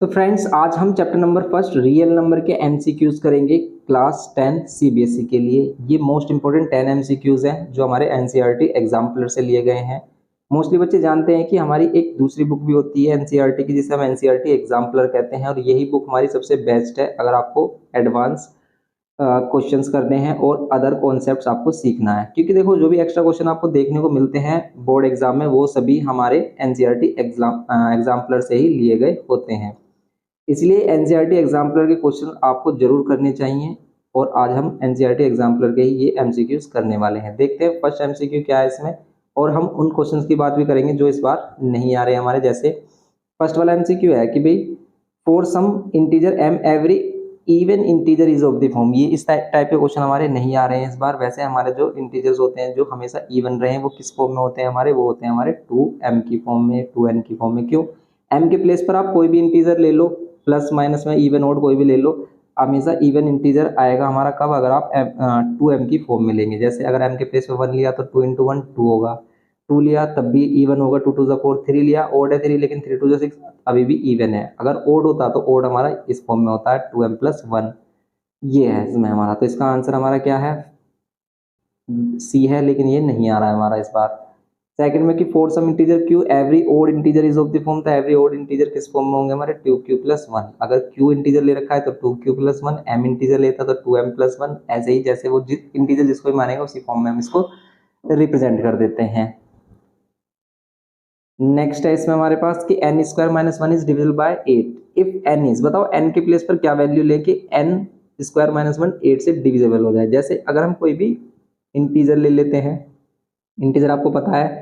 तो फ्रेंड्स आज हम chapter number first real number के एमसीक्यूज करेंगे क्लास 10 सीबीएसई के लिए। ये मोस्ट इंपोर्टेंट 10 एमसीक्यूज हैं जो हमारे एनसीईआरटी एग्जाम्पलर से लिए गए हैं। मोस्टली बच्चे जानते हैं कि हमारी एक दूसरी बुक भी होती है एनसीईआरटी की जिसे हम एनसीईआरटी एग्जाम्पलर कहते हैं और यही बुक हमारी सबसे बेस्ट है अगर आपको एडवांस क्वेश्चंस करने हैं और अदर कॉन्सेप्ट्स आपको सीखना है, क्योंकि देखो जो भी एक्स्ट्रा क्वेश्चन आपको देखने को मिलते हैं बोर्ड एग्जाम में वो सभी हमारे एनसीईआरटी एग्जाम्पलर से ही लिए गए होते हैं। इसलिए एनसीईआरटी एग्जाम्पलर के क्वेश्चन आपको जरूर करने चाहिए और आज हम एनसीईआरटी एग्जाम्पलर के ही ये एमसीक्यूज करने वाले हैं। देखते हैं फर्स्ट एमसीक्यू क्या है इसमें और हम उन क्वेश्चंस की बात भी करेंगे जो इस बार नहीं आ रहे हमारे। जैसे फर्स्ट वाला एमसीक्यू है कि भाई for some integer m every even integer is of the form. ये इस टाइप के क्वेश्चन हमारे नहीं आ रहे हैं इस बार। वैसे हमारे जो इंटीजर्स होते हैं जो हमेशा इवन रहे हैं वो किस फॉर्म में होते हैं हमारे, वो होते हैं हमारे 2m की फॉर्म में, 2n की फॉर्म में। क्यों? m के प्लेस पर आप कोई भी इंटीजर ले लो, प्लस माइनस में इवन ओड कोई भी ले लो, हमेशा इवन इंटीजर आएगा हमारा। कब? अगर आप 2m की फॉर्म में लेंगे। जैसे अगर m के प्लेस पे 1 लिया तो 2 इंटू 1 2 होगा, 2 लिया तब भी इवन होगा, 2 टू 4, 3 लिया ओड है 3 लेकिन 3 टू 6 अभी भी इवन है। अगर ओड होता तो ओड हमारा इस फॉर्म में होता है 2m प्लस 1। ये है इसमें हमारा, तो इसका आंसर हमारा क्या है? सी है, लेकिन ये नहीं आ रहा है हमारा इस बार। सेकंड में कि for some integer q every odd integer is of the form, तो एवरी ओड इंटीजर किस फॉर्म में होंगे हमारे? 2q plus 1। अगर q इंटीजर ले रखा है तो 2q प्लस 1, m इंटीजर लेता तो 2m प्लस 1। ऐसे ही जैसे वो इंटीजर जिसको भी मानेगा उसी फॉर्म में हम इसको रिप्रेजेंट कर देते हैं। नेक्स्ट है इसमें हमारे पास कि n square minus 1 is divisible by 8 if n is. बताओ n के प्लेस पर क्या वैल्यू लेके n स्क्वायर माइनस 1 8 से डिविजिबल हो जाए। जैसे अगर हम कोई भी इंटीजर ले लेते हैं, इंटीजर आपको पता है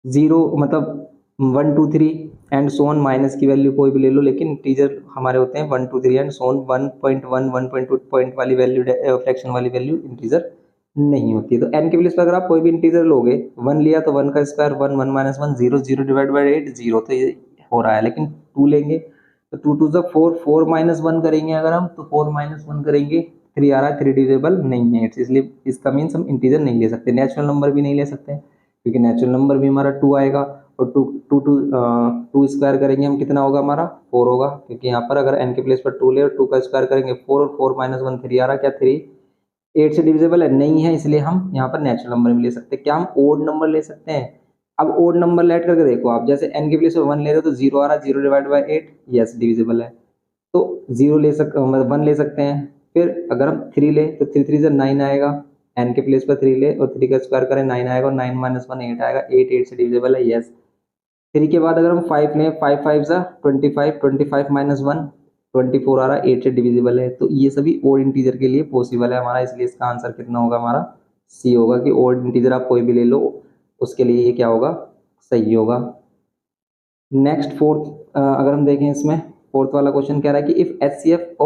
0 मतलब 1 2 3 एंड सोन, माइनस की वैल्यू कोई भी ले लो, लेकिन इंटीजर हमारे होते हैं 1 2 3 एंड सोन। 1.1 1.2 पॉइंट वाली वैल्यू, फ्रैक्शन वाली वैल्यू इंटीजर नहीं होती है। तो n के प्लेस पर अगर आप कोई भी इंटीजर लोगे, 1 लिया तो 1 का स्क्वायर 1 1 माइनस 1 0 0 डिवाइड बाई 8 0, तो ये हो रहा है। लेकिन 2 लेंगे तो 2 टू 4 4 माइनस 1 करेंगे अगर हम, तो 4 माइनस 1 करेंगे 3 आ रहा है, 3 डिविजिबल नहीं है, इसलिए इसका मीन्स हम इंटीजर नहीं ले सकते, नेचुरल नंबर भी नहीं ले सकते क्योंकि नेचुरल नंबर भी हमारा 2 आएगा और 2 स्क्वायर करेंगे हम, कितना होगा हमारा? 4 होगा, क्योंकि यहाँ पर अगर n के प्लेस पर 2 ले और 2 का स्क्वायर करेंगे 4 और 4 माइनस 1 3 आ रहा, क्या 3 8 से डिविजिबल है? नहीं है, इसलिए हम यहाँ पर नेचुरल नंबर भी ले सकते हैं। क्या हम ओड नंबर ले सकते हैं? अब ओड नंबर लेट करके देखो आप, जैसे n के प्लेस पर 1 ले रहे हो तो 0 आ रहा, 0 डिवाइड बाई 8 यस डिविजिबल है, तो 0 ले सकते मतलब 1 ले सकते हैं। फिर अगर हम 3 ले तो 3 3 से 9 आएगा, n के प्लेस पर 3 ले और 3 का स्क्वायर करें 9 आएगा और 9 माइनस 1 8 आएगा, 8 8 से डिविजिबल है यस। 3 के बाद अगर हम 5 लें, 5 5 सा 25, 25 माइनस 1 24 आ रहा, 8 से डिविजिबल है। तो ये सभी ओड इंटीजर के लिए पॉसिबल है हमारा, इसलिए इसका आंसर कितना होगा हमारा? सी होगा कि ओड इंटीजर आप कोई भी ले लो उसके लिए ये क्या होगा? सही होगा। नेक्स्ट फोर्थ अगर हम देखें इसमें फोर्थ वाला क्वेश्चन कह रहा है कि if HCF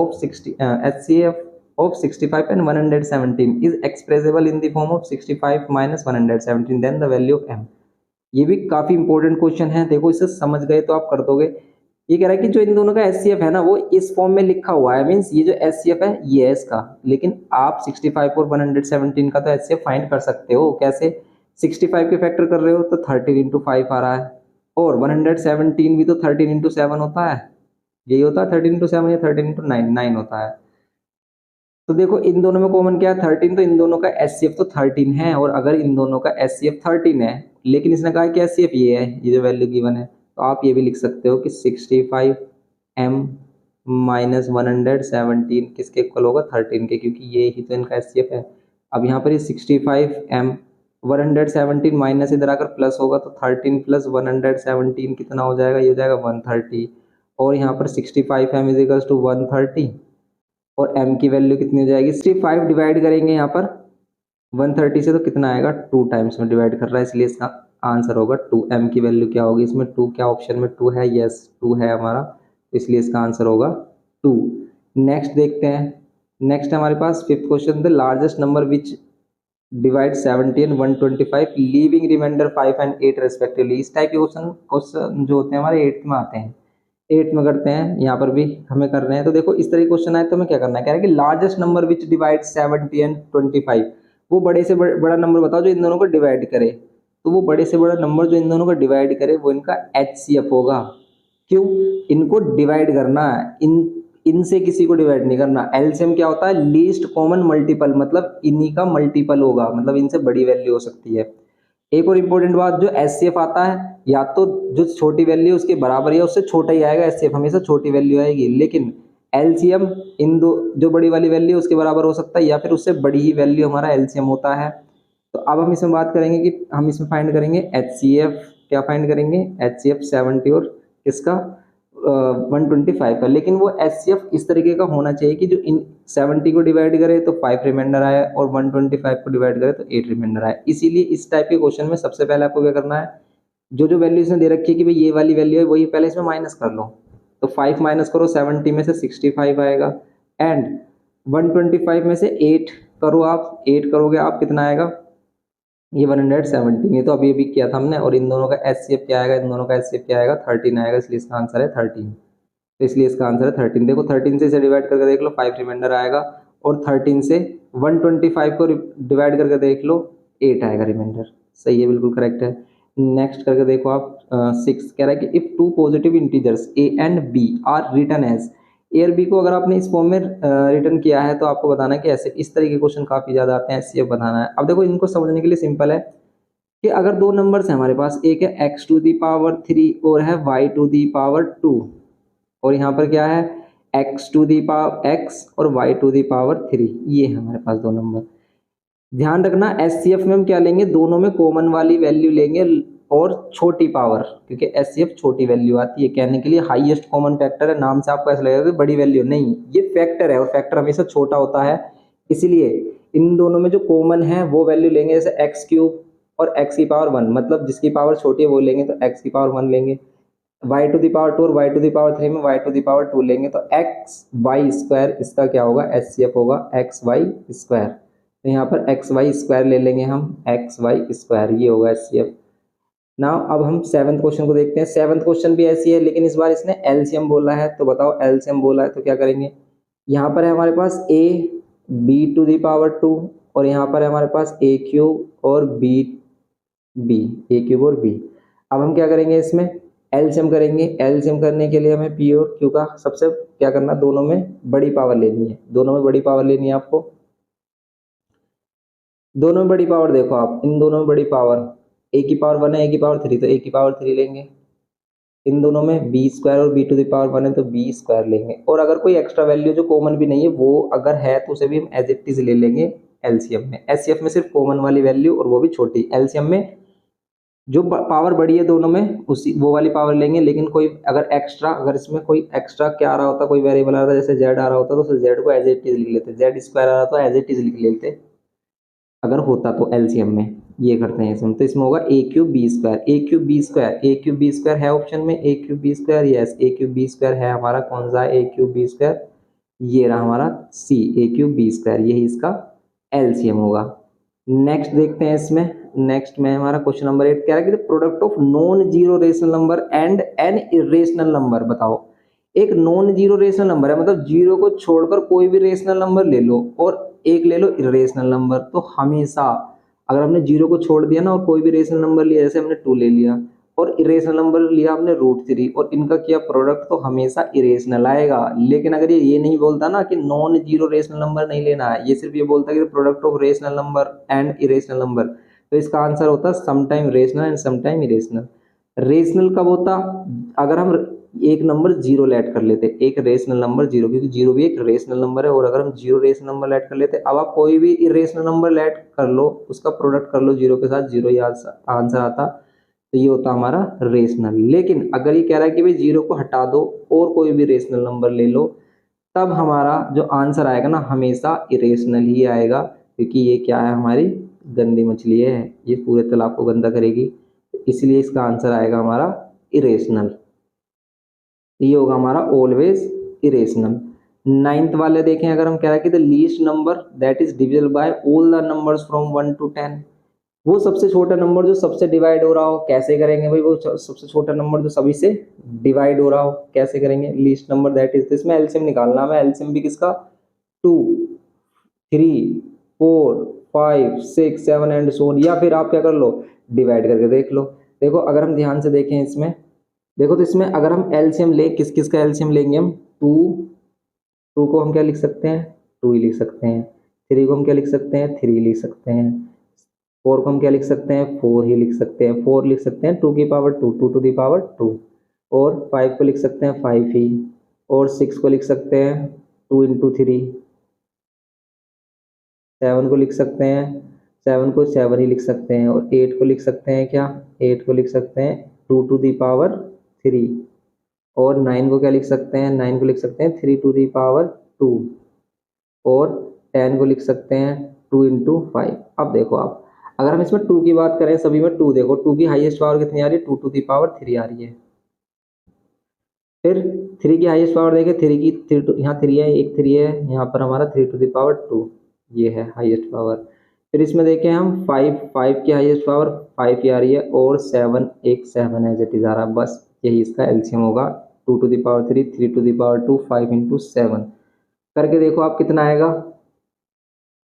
of 65 and 117 is expressible in the form of 65 minus 117 then the value of m। ये भी काफी इंपॉर्टेंट क्वेश्चन है, देखो इसे समझ गए तो आप कर दोगे। ये कह रहा है कि जो इन दोनों का एचसीएफ है ना वो इस फॉर्म में लिखा हुआ है, मींस ये जो एचसीएफ है ये है इसका, लेकिन आप 65 और 117 का तो एचसीएफ फाइंड कर सकते हो। कैसे? 65 के फैक्टर कर रहे हो तो 13 इंटू 5 आ रहा है और 117 भी तो 13 इंटू 7 होता है, यही होता है 13 इंटू 7 या 13 इंटू 9 होता है। तो देखो इन दोनों में कॉमन क्या है? 13, तो इन दोनों का एचसीएफ तो 13 है, और अगर इन दोनों का एचसीएफ 13 है लेकिन इसने कहा कि एचसीएफ ये है, ये जो वैल्यू गिवन है, तो आप ये भी लिख सकते हो कि 65m माइनस 117 किसके इक्वल होगा? 13 के, क्योंकि ये ही तो इनका एचसीएफ है। अब यहाँ पर ये 65m 117 माइनस इधर आकर प्लस होगा तो 13 प्लस 117 कितना हो जाएगा? ये हो जाएगा 130, और यहाँ पर 65m इज इक्वल टू 130 और m की वैल्यू कितनी हो जाएगी? 65 डिवाइड करेंगे यहाँ पर 130 से तो कितना आएगा? 2 टाइम्स में डिवाइड कर रहा है, इसलिए इसका आंसर होगा 2। m की वैल्यू क्या होगी इसमें? 2। क्या ऑप्शन में 2 है? यस 2 है हमारा, इसलिए इसका आंसर होगा 2। नेक्स्ट देखते हैं। नेक्स्ट हमारे पास fifth question, the largest number which divide 70 and 125 leaving remainder 5 and 8 respectively. इस टाइप के क्वेश्चन जो होते हैं हमारे 8th में आते हैं, 8 में करते हैं, यहाँ पर भी हमें कर रहे हैं। तो देखो इस तरह क्वेश्चन आए तो हमें क्या करना है? कह रहा है कि largest number which divide 70 and 25, वो बड़े से बड़ा नंबर बताओ जो इन दोनों को डिवाइड करे। तो वो बड़े से बड़ा नंबर जो इन दोनों को डिवाइड करे वो इनका एचसीएफ होगा। क्यों? इनको डिवाइड करना है, इनसे किसी को डिवाइड नहीं करना। एलसीएम क्या होता है? लीस्ट कॉमन मल्टीपल, मतलब इन्हीं का मल्टीपल होगा, मतलब इनसे बड़ी वैल्यू हो सकती है। एक और इंपॉर्टेंट बात, जो एचसीएफ आता है या तो जो छोटी वैल्यू उसके बराबर या उससे छोटा ही आएगा, एचसीएफ हमेशा छोटी वैल्यू आएगी। लेकिन एलसीएम इन दो, जो बड़ी वाली वैल्यू उसके बराबर हो सकता है या फिर उससे बड़ी ही वैल्यू हमारा एलसीएम होता है। तो अब हम इसमें बात करेंगे कि हम इसमें फाइंड करेंगे एचसीएफ, क्या फाइंड करेंगे? एचसीएफ 70 और किसका 125 का। लेकिन वो एचसीएफ इस तरीके का होना चाहिए कि जो इन 70 को डिवाइड करे तो 5 रिमाइंडर आए और 125 को डिवाइड करे तो 8 रिमाइंडर आए। इसीलिए इस टाइप के क्वेश्चन में सबसे पहले आपको क्या करना है, जो जो वैल्यू इसमें दे रखी है कि भाई ये वाली वैल्यू है, वही पहले इसमें माइनस कर लो। तो 5 माइनस करो, 70 में से 65 आएगा, एंड 125 में से 8 करो, आप 8 करोगे आप कितना आएगा? ये 117। ये तो अभी अभी किया था हमने। और इन दोनों का एचसीएफ क्या आएगा? इन दोनों का एचसीएफ क्या आएगा? 13 आएगा, इसलिए इसका आंसर है 13। तो इसलिए इसका आंसर है 13। देखो 13 से इसे डिवाइड करके देख लो, 5 रिमाइंडर आएगा, और 13 से 125 को डिवाइड करके देख लो, 8 आएगा रिमाइंडर। सही है, बिल्कुल करेक्ट है। नेक्स्ट करके देखो आप 6 कह रहा है कि if two positive integers A and B are written as, A और बी को अगर आपने इस फॉर्म में रिटर्न किया है तो आपको बताना है कि ऐसे इस तरह के क्वेश्चन काफी ज्यादा आते हैं, एचसीएफ बनाना है। अब देखो इनको समझने के लिए सिंपल है कि अगर दो नंबर्स हैं हमारे पास, एक है x टू दी पावर 3 और है y टू दी पावर 2, और यहाँ पर क्या है x to the power x और y टू दी पावर 3, ये है हमारे पास दो नंबर। ध्यान रखना एचसीएफ में हम क्या लेंगे? दोनों में कॉमन वाली वैल्यू लेंगे और छोटी पावर, क्योंकि एचसीएफ छोटी वैल्यू आती है। कहने के लिए हाईएस्ट कॉमन फैक्टर है, नाम से आपको ऐसा लगेगा कि बड़ी वैल्यू, नहीं, ये फैक्टर है और फैक्टर हमेशा छोटा होता है। इसीलिए इन दोनों में जो कॉमन है वो वैल्यू लेंगे, जैसे एक्स क्यूब और एक्स की पावर 1, मतलब जिसकी पावर छोटी है वो लेंगे तो एक्स की पावर 1 लेंगे। वाई टू दी पावर 2 और वाई टू दी पावर 3 में वाई टू दी पावर 2 लेंगे, तो एक्स वाई स्क्वायर इसका क्या होगा? एचसीएफ होगा एक्स वाई स्क्वायर। तो यहाँ पर एक्स वाई स्क्वायर ले लेंगे हम, एक्स वाई स्क्वायर, ये होगा एचसीएफ। ना अब हम 7th क्वेश्चन को देखते हैं। 7th क्वेश्चन भी ऐसी है, लेकिन इस बार इसने एलसीएम बोला है। तो बताओ एलसीएम बोला है तो क्या करेंगे? यहाँ पर है हमारे पास A B to the power 2, और यहाँ पर है हमारे पास ए क्यूब और बी बी, ए क्यूब और बी। अब हम क्या करेंगे? इसमें एलसीएम करेंगे। एलसीएम करने के लिए हमें पी और क्यू का सबसे क्या करना, दोनों में बड़ी पावर लेनी है। दोनों में बड़ी पावर लेनी है आपको। दोनों में बड़ी पावर देखो आप, इन दोनों में बड़ी पावर, ए की पावर 1 है, ए की पावर 3, तो ए की पावर 3 लेंगे। इन दोनों में बी स्क्वायर और बी टू द पावर 1 है तो बी स्क्वायर लेंगे। और अगर कोई एक्स्ट्रा वैल्यू जो कॉमन भी नहीं है वो अगर है तो उसे भी हम एज इट इज ले लेंगे एलसीएम में। एचसीएफ में सिर्फ कॉमन वाली वैल्यू और वो भी छोटी। एलसीएम में जो पावर बड़ी है दोनों में उसी वो वाली पावर लेंगे। लेकिन कोई अगर एक्स्ट्रा, अगर इसमें कोई एक्स्ट्रा क्या आ रहा होता, कोई वेरिएबल आ रहा था, जैसे जेड आ रहा होता तो जेड को एज इट इज लिख लेते, जेड स्क्वायर आ रहा तो एज इट इज लिख लेते अगर होता तो एलसीएम में। ये करते हैं इसमें, तो इसमें होगा ए क्यूब बी स्क्वायर, ए क्यूब बी स्क्वायर, ए क्यूब बी स्क्वायर है ऑप्शन में, ए क्यूब बी स्क्वायर, यस ए क्यूब बी स्क्वायर है हमारा। कौन सा? ए क्यूब बी स्क्वायर, ये रहा हमारा सी, ए क्यूब बी स्क्वायर, यही इसका एलसीएम होगा। नेक्स्ट देखते हैं इसमें। नेक्स्ट में हमारा क्वेश्चन नंबर 8 कह रहा है कि product of non zero rational number and an irrational number. बताओ एक नॉन जीरो रेशनल नंबर है, मतलब जीरो को छोड़कर कोई भी रेशनल नंबर ले लो, और एक ले लो इरेशनल नंबर। तो हमेशा अगर हमने जीरो को छोड़ दिया ना और कोई भी रेशनल नंबर लिया, जैसे हमने 2 ले लिया और इरेशनल नंबर लिया हमने √3, और इनका किया प्रोडक्ट, तो हमेशा इरेशनल आएगा। लेकिन अगर ये नहीं बोलता ना कि नॉन जीरो रेशनल नंबर नहीं लेना है, ये सिर्फ ये बोलता है कि product of rational number and irrational number, तो इसका आंसर होता sometime rational and sometime irrational. Rational कब होता? अगर हम एक नंबर जीरो ऐड कर लेते, एक रेशनल नंबर जीरो, क्योंकि जीरो भी एक रेशनल नंबर है, और अगर हम जीरो रेशनल नंबर ऐड कर लेते, अब आप कोई भी इरेशनल नंबर ऐड कर लो, उसका प्रोडक्ट कर लो जीरो के साथ, जीरो ही आंसर आता, तो ये होता हमारा रेशनल। लेकिन अगर ये कह रहा है कि भाई जीरो को हटा दो और कोई भी रेशनल नंबर ले लो, तब हमारा जो आंसर आएगा ना हमेशा इरेशनल ही आएगा, क्योंकि ये क्या है, हमारी गंदी मछली है, ये पूरे तालाब को गंदा करेगी, इसलिए इसका आंसर आएगा हमारा इरेशनल। ये होगा हमारा ऑलवेज इरेशनल। 9th वाले देखें, अगर हम कह रहे हैं कि the least number that is divisible by all the numbers from 1 to 10, वो सबसे छोटा नंबर जो सबसे डिवाइड हो रहा हो, कैसे करेंगे भाई? वो सबसे छोटा नंबर जो सभी से डिवाइड हो रहा हो कैसे करेंगे? लीस्ट नंबर दैट इज, इसमें एलसीएम निकालना है। एलसीएम भी किसका? 2 3 4 5 6 7 एंड सो, या फिर आप क्या कर लो, डिवाइड करके देख लो। देखो अगर हम ध्यान से देखें इसमें, देखो तो इसमें अगर हम एलसीएम ले, किस किस का एलसीएम लेंगे हम, टू, टू को हम क्या लिख सकते हैं, टू ही लिख सकते हैं। थ्री को हम क्या लिख सकते हैं, थ्री लिख सकते हैं। फोर को हम क्या लिख सकते हैं, फोर ही लिख सकते हैं। फोर लिख सकते हैं टू की power two, two to the power two. और फाइव को लिख सकते हैं फाइव ही। और सिक्स को लिख सकते हैं टू इंटू थ्री। सेवन को लिख सकते हैं, सेवन को सेवन ही लिख सकते हैं। और एट को लिख सकते हैं क्या, एट को लिख सकते हैं two to the power three. और नाइन को क्या लिख सकते हैं, नाइन को लिख सकते हैं three to the power two. और टेन को लिख सकते हैं टू इंटू फाइव। अब देखो आप, अगर हम इसमें टू की बात करें, सभी में टू, देखो टू की हाईएस्ट पावर कितनी आ रही है, two to the power three आ रही है। फिर थ्री की हाईएस्ट पावर देखें, थ्री की थ्री टू, यहाँ थ्री है, एक थ्री है, यहाँ पर हमारा three to the power two, ये है हाईएस्ट पावर। फिर इसमें देखें हम फाइव, फाइव की हाईएस्ट पावर फाइव की आ रही है। और सेवन, एक सेवन एज इट इज आ रहा है, बस यही इसका एलसीएम होगा, to to the power three, three to the power two, five into seven. करके देखो आप कितना आएगा।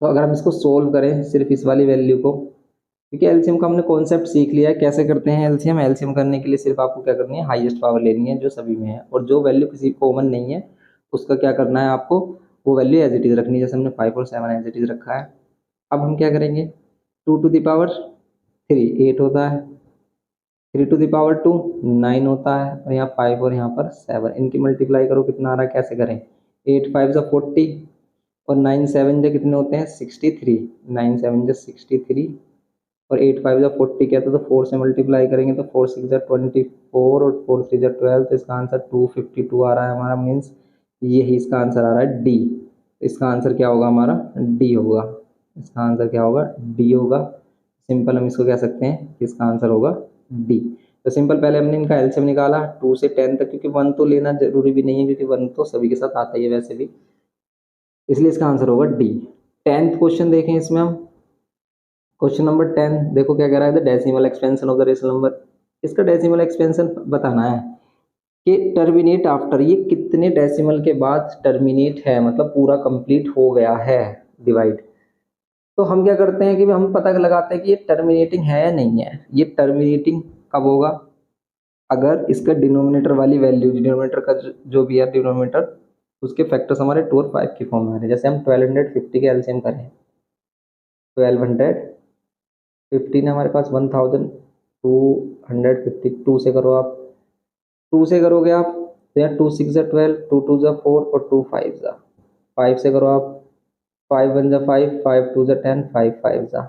तो अगर हम इसको सोल्व करें सिर्फ इस वाली वैल्यू को, क्योंकि एलसीएम का हमने कॉन्सेप्ट सीख लिया है कैसे करते हैं एलसीएम। एलसीएम करने के लिए सिर्फ आपको क्या करनी है, हाईएस्ट पावर लेनी है जो सभी में है, और जो वैल्यू किसी कॉमन नहीं है उसका क्या करना है आपको, वो वैल्यू एज इट इज रखनी है। जैसे हमने फाइव और सेवन एज इट इज रखा है। अब हम क्या करेंगे, two to the power three eight होता है, three to the power two nine होता है, और यहाँ फाइव और यहाँ पर सेवन, इनकी मल्टीप्लाई करो कितना आ रहा है, कैसे करें, एट फाइव जा 40, और नाइन सेवन जा कितने होते हैं 63, नाइन सेवन जा 63, और एट फाइव जा 40 कहते हैं तो फोर से मल्टीप्लाई करेंगे तो फोर सिक्स जा 24, और फोर थ्री जा 12, तो इसका आंसर 252 आ रहा है हमारा, मीन्स यही इसका आंसर आ रहा है डी। इसका आंसर क्या होगा हमारा, डी होगा। इसका आंसर क्या होगा, डी होगा। सिंपल हम इसको कह सकते हैं कि इसका आंसर होगा डी। तो सिंपल पहले हमने इनका एलसीएम निकाला टू से टेन तक, क्योंकि वन तो लेना जरूरी भी नहीं है, क्योंकि वन तो सभी के साथ आता ही है वैसे भी, इसलिए इसका आंसर होगा डी। 10th क्वेश्चन देखें इसमें हम, क्वेश्चन नंबर 10 देखो क्या कह रहा है, the decimal expansion of the rational number. इसका डेसिमल एक्सपेंशन बताना है कि टर्मिनेट आफ्टर, ये कितने डेसिमल के बाद टर्मिनेट है, मतलब पूरा कंप्लीट हो गया है डिवाइड। तो हम क्या करते हैं कि हम पता लगाते हैं कि ये टर्मिनेटिंग है या नहीं है। ये टर्मिनेटिंग कब होगा, अगर इसका डिनोमिनेटर वाली वैल्यू, डिनोमिनेटर का जो भी है डिनोमिनेटर, उसके फैक्टर्स हमारे 2 और 5 की फॉर्म में आ रहे हैं। जैसे हम 1250 के एलसीएम करें, 1250 है हमारे पास, 1252 से करो आप, टू से करोगे आप तो यहाँ टू सिक्स ज़ा 12, टू टू ज़ा 4, और टू फाइव ज़ा, फाइव से करो आप, फाइव वन ज़ा 5, फाइव टू ज़ा 10, फाइव फाइव ज़ा,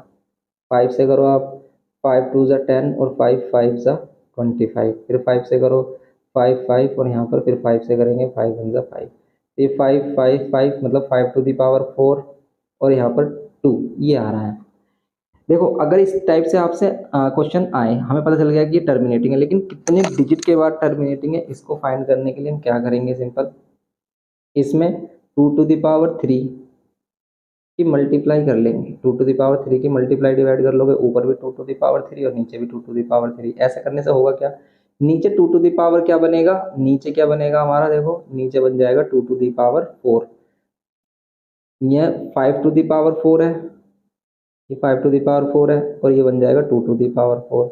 फाइव से करो आप, फाइव टू ज़ा 10, और फाइव फाइव ज़ा 25, फिर फाइव से करो, फाइव फाइव, और यहाँ पर फिर फाइव से करेंगे, फाइव वन ज़ा 5, ये फाइव फाइव फाइव मतलब फाइव टू दी पावर 4, और यहाँ पर 2, ये आ रहा है। देखो अगर इस टाइप से आपसे क्वेश्चन आए, हमें पता चल गया कि ये टर्मिनेटिंग है, लेकिन कितने डिजिट के बाद टर्मिनेटिंग है, इसको फाइंड करने के लिए हम क्या करेंगे, सिंपल इसमें two to the power three की मल्टीप्लाई कर लेंगे, two to the power three की मल्टीप्लाई डिवाइड कर लोगे, ऊपर भी two to the power three और नीचे भी two to the power three. ऐसा करने से होगा क्या, नीचे टू टू द पावर क्या बनेगा, नीचे क्या बनेगा हमारा, देखो नीचे बन जाएगा two to the power four. ये five to the power four है, ये five to the power four है, और ये बन जाएगा two to the power four.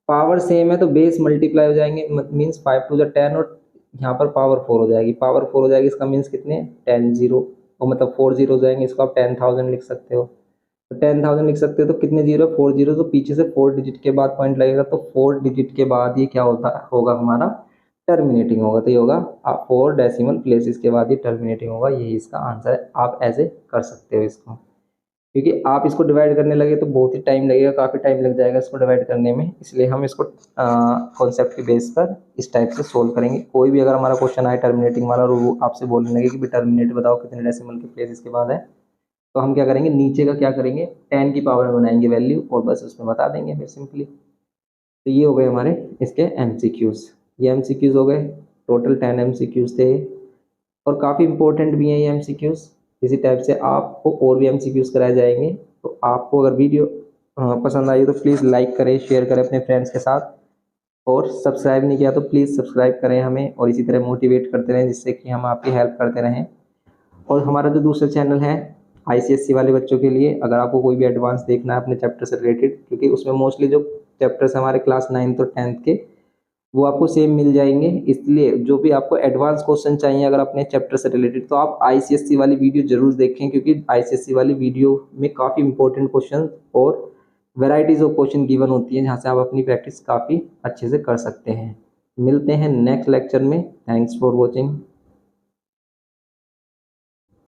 Power same है तो बेस मल्टीप्लाई हो जाएंगे, मीन्स फाइव टू द 10, और यहाँ पर पावर फोर हो जाएगी, पावर फोर हो जाएगी, इसका मीन्स कितने 10 जीरो, और मतलब 4 जीरो हो जाएंगे, इसको आप 10,000 लिख सकते हो। तो 10,000 लिख सकते हो तो कितने जीरो, 4 जीरो, तो पीछे से 4 डिजिट के बाद पॉइंट लगेगा, तो 4 डिजिट के बाद ये क्या होता होगा हमारा, टर्मिनेटिंग होगा। तो ये होगा 4 डेसिमल प्लेसेस के बाद ये टर्मिनेटिंग होगा, यही इसका आंसर है। आप ऐसे कर सकते हो इसको, क्योंकि आप इसको डिवाइड करने लगे तो बहुत ही टाइम लगेगा, काफ़ी टाइम लग जाएगा इसको डिवाइड करने में, इसलिए हम इसको कॉन्सेप्ट के बेस पर इस टाइप से सोल्व करेंगे। कोई भी अगर हमारा क्वेश्चन आए टर्मिनेटिंग वाला और वो आपसे बोलने लगे कि टर्मिनेट बताओ कितने डेसिमल के प्लेस इसके बाद है, तो हम क्या करेंगे, नीचे का क्या करेंगे, 10 की पावर में बनाएंगे वैल्यू, और बस उसमें बता देंगे फिर सिंपली। तो ये हो गए हमारे इसके MCQs, ये MCQs हो गए, टोटल 10 MCQs थे, और काफ़ी इंपॉर्टेंट भी हैं ये MCQs। इसी टाइप से आपको और भी MCQs कराए जाएंगे। तो आपको अगर वीडियो पसंद आई तो प्लीज़ लाइक करें, शेयर करें अपने फ्रेंड्स के साथ, और सब्सक्राइब नहीं किया तो प्लीज़ सब्सक्राइब करें हमें, और इसी तरह मोटिवेट करते रहें जिससे कि हम आपकी हेल्प करते रहें। और हमारा जो दूसरा चैनल है ICSE वाले बच्चों के लिए, अगर आपको कोई भी एडवांस देखना है अपने चैप्टर से रिलेटेड, क्योंकि उसमें मोस्टली जो चैप्टर्स हमारे क्लास 9th और 10th के वो आपको सेम मिल जाएंगे। इसलिए जो भी आपको एडवांस क्वेश्चन चाहिए अगर अपने चैप्टर से रिलेटेड, तो आप आईसीएससी वाली वीडियो जरूर देखें, क्योंकि आईसीएससी वाली वीडियो में काफ़ी इंपॉर्टेंट क्वेश्चन और वैरायटीज ऑफ क्वेश्चन गिवन होती हैं, जहाँ से आप अपनी प्रैक्टिस काफ़ी अच्छे से कर सकते हैं। मिलते हैं नेक्स्ट लेक्चर में। Thanks for watching.